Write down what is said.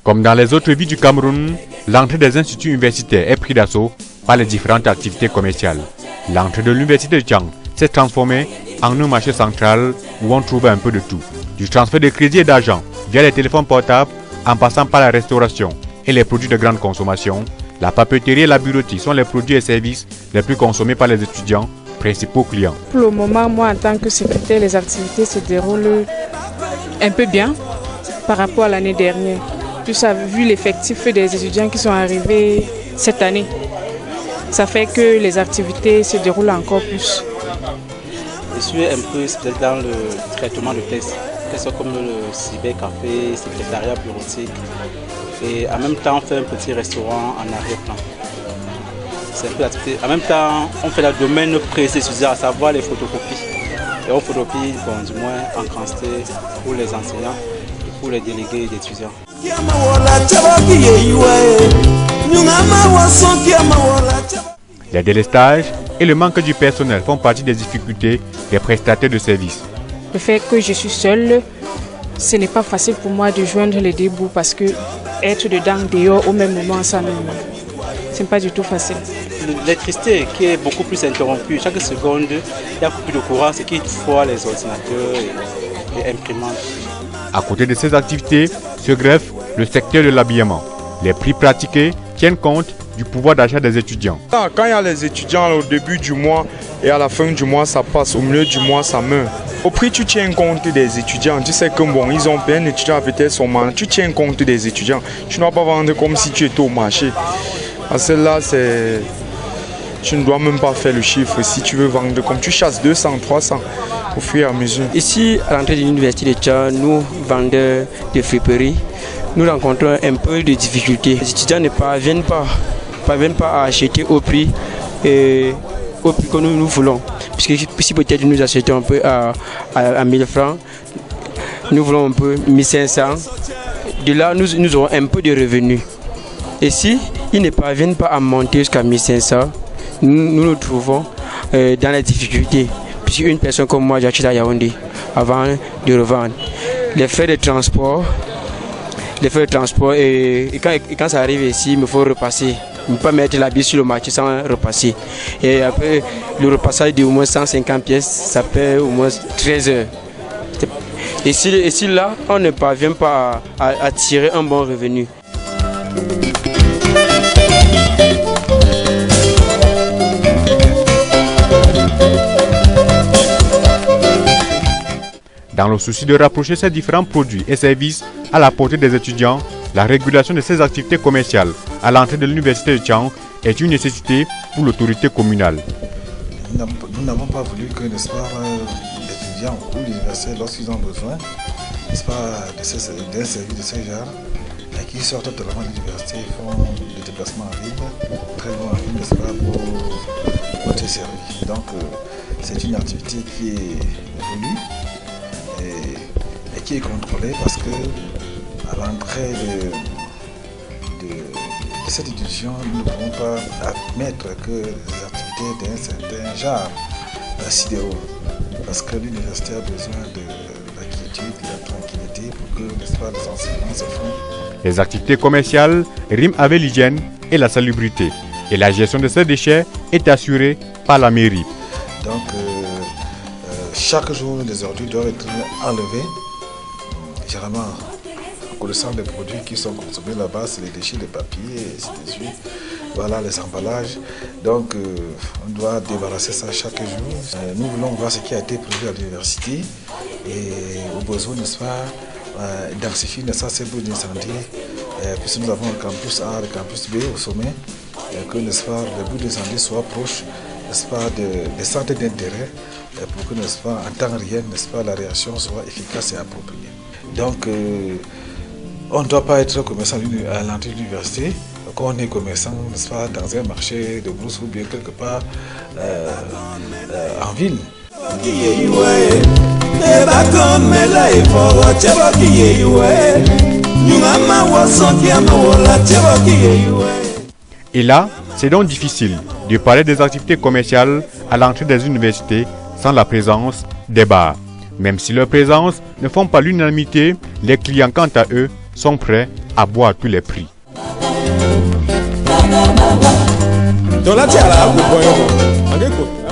Comme dans les autres villes du Cameroun, l'entrée des instituts universitaires est prise d'assaut par les différentes activités commerciales. L'entrée de l'université de Tchang s'est transformée en un marché central où on trouvait un peu de tout. Du transfert de crédit et d'argent via les téléphones portables, en passant par la restauration et les produits de grande consommation, la papeterie et la bureautique sont les produits et services les plus consommés par les étudiants, principaux clients. Pour le moment, moi en tant que secrétaire, les activités se déroulent un peu bien par rapport à l'année dernière. Tout ça, vu l'effectif des étudiants qui sont arrivés cette année, ça fait que les activités se déroulent encore plus. Je suis un peu spécialisé dans le traitement de textes, comme le cybercafé, secrétariat bureautique. Et en même temps, on fait un petit restaurant en arrière-plan. C'est un peu l'activité. En même temps, on fait le domaine précis, à savoir les photocopies. Et on photocopie, du moins en quantité pour les enseignants et pour les délégués d'étudiants. Les délestages et le manque du personnel font partie des difficultés des prestataires de services. Le fait que je suis seule, ce n'est pas facile pour moi de joindre les deux bouts parce que être dedans, dehors au même moment, ça n'est pas du tout facile. L'électricité qui est beaucoup plus interrompue, chaque seconde, il y a plus de courant, ce qui foire les ordinateurs et imprimantes. À côté de ces activités, se greffe le secteur de l'habillement. Les prix pratiqués tiennent compte du pouvoir d'achat des étudiants. Quand il y a les étudiants au début du mois et à la fin du mois, ça passe. Au milieu du mois, ça meurt. Au prix, tu tiens compte des étudiants. Tu sais que bon, ils ont bien étudiant peut-être son mal. Tu tiens compte des étudiants. Tu ne dois pas vendre comme si tu étais au marché. Parce que là, tu ne dois même pas faire le chiffre. Si tu veux vendre comme tu chasses 200, 300 au fur et à mesure. Ici, à l'entrée de l'université de Tchang, nous, vendeurs de friperies, nous rencontrons un peu de difficultés. Les étudiants ne parviennent pas à acheter au prix que nous voulons. Puisque si peut-être nous achetons un peu à 1000 francs, nous voulons un peu 1500. De là, nous aurons un peu de revenus. Et si ils ne parviennent pas à monter jusqu'à 1500, nous nous trouvons dans les difficultés. Puisque une personne comme moi, j'achète à Yaoundé avant de revendre. Les frais de transport et quand ça arrive ici, il me faut repasser. Il ne peut pas mettre la bille sur le marché sans repasser. Et après, le repassage de au moins 150 pièces, ça fait au moins 13 heures. Et si là, on ne parvient pas à tirer un bon revenu. Dans le souci de rapprocher ces différents produits et services à la portée des étudiants, la régulation de ces activités commerciales à l'entrée de l'université de Tchang est une nécessité pour l'autorité communale. Nous n'avons pas voulu que, n'est-ce pas, les étudiants ou l'université, lorsqu'ils ont besoin, n'est-ce pas, d'un service de ce genre, qui sortent totalement de l'université, font des déplacements en ville, très loin en ville, n'est-ce pas, pour être servis. Donc, c'est une activité qui est voulue et qui est contrôlée parce que à l'entrée de cette institution, nous ne pouvons pas admettre que les activités d'un certain genre s'y déroulent. Parce que l'université a besoin de la quiétude, de la tranquillité pour que, n'est-ce pas, les enseignements se font. Les activités commerciales riment avec l'hygiène et la salubrité. Et la gestion de ces déchets est assurée par la mairie. Donc, chaque jour, les ordures doivent être enlevées. Généralement, en connaissant les produits qui sont consommés là-bas, c'est les déchets de papier, et ainsi de suite. Voilà les emballages. Donc, on doit débarrasser ça chaque jour. Nous voulons voir ce qui a été prévu à l'université et au besoin, n'est-ce pas, densifier ces bouts d'incendie, puisque nous avons le campus A, le campus B au sommet, que, n'est-ce pas, les bouts d'incendie soient proches, n'est-ce pas, des centres d'intérêt, pour que, n'est-ce pas, en temps réel, n'est-ce pas, la réaction soit efficace et appropriée. Donc, on ne doit pas être commerçant à l'entrée de l'université. Quand on est commerçant, n'est-ce pas, dans un marché de brousse ou bien quelque part en ville. Et là, c'est donc difficile de parler des activités commerciales à l'entrée des universités sans la présence des bars. Même si leur présence ne font pas l'unanimité, les clients quant à eux sont prêts à boire à tous les prix. Donc là, tu as la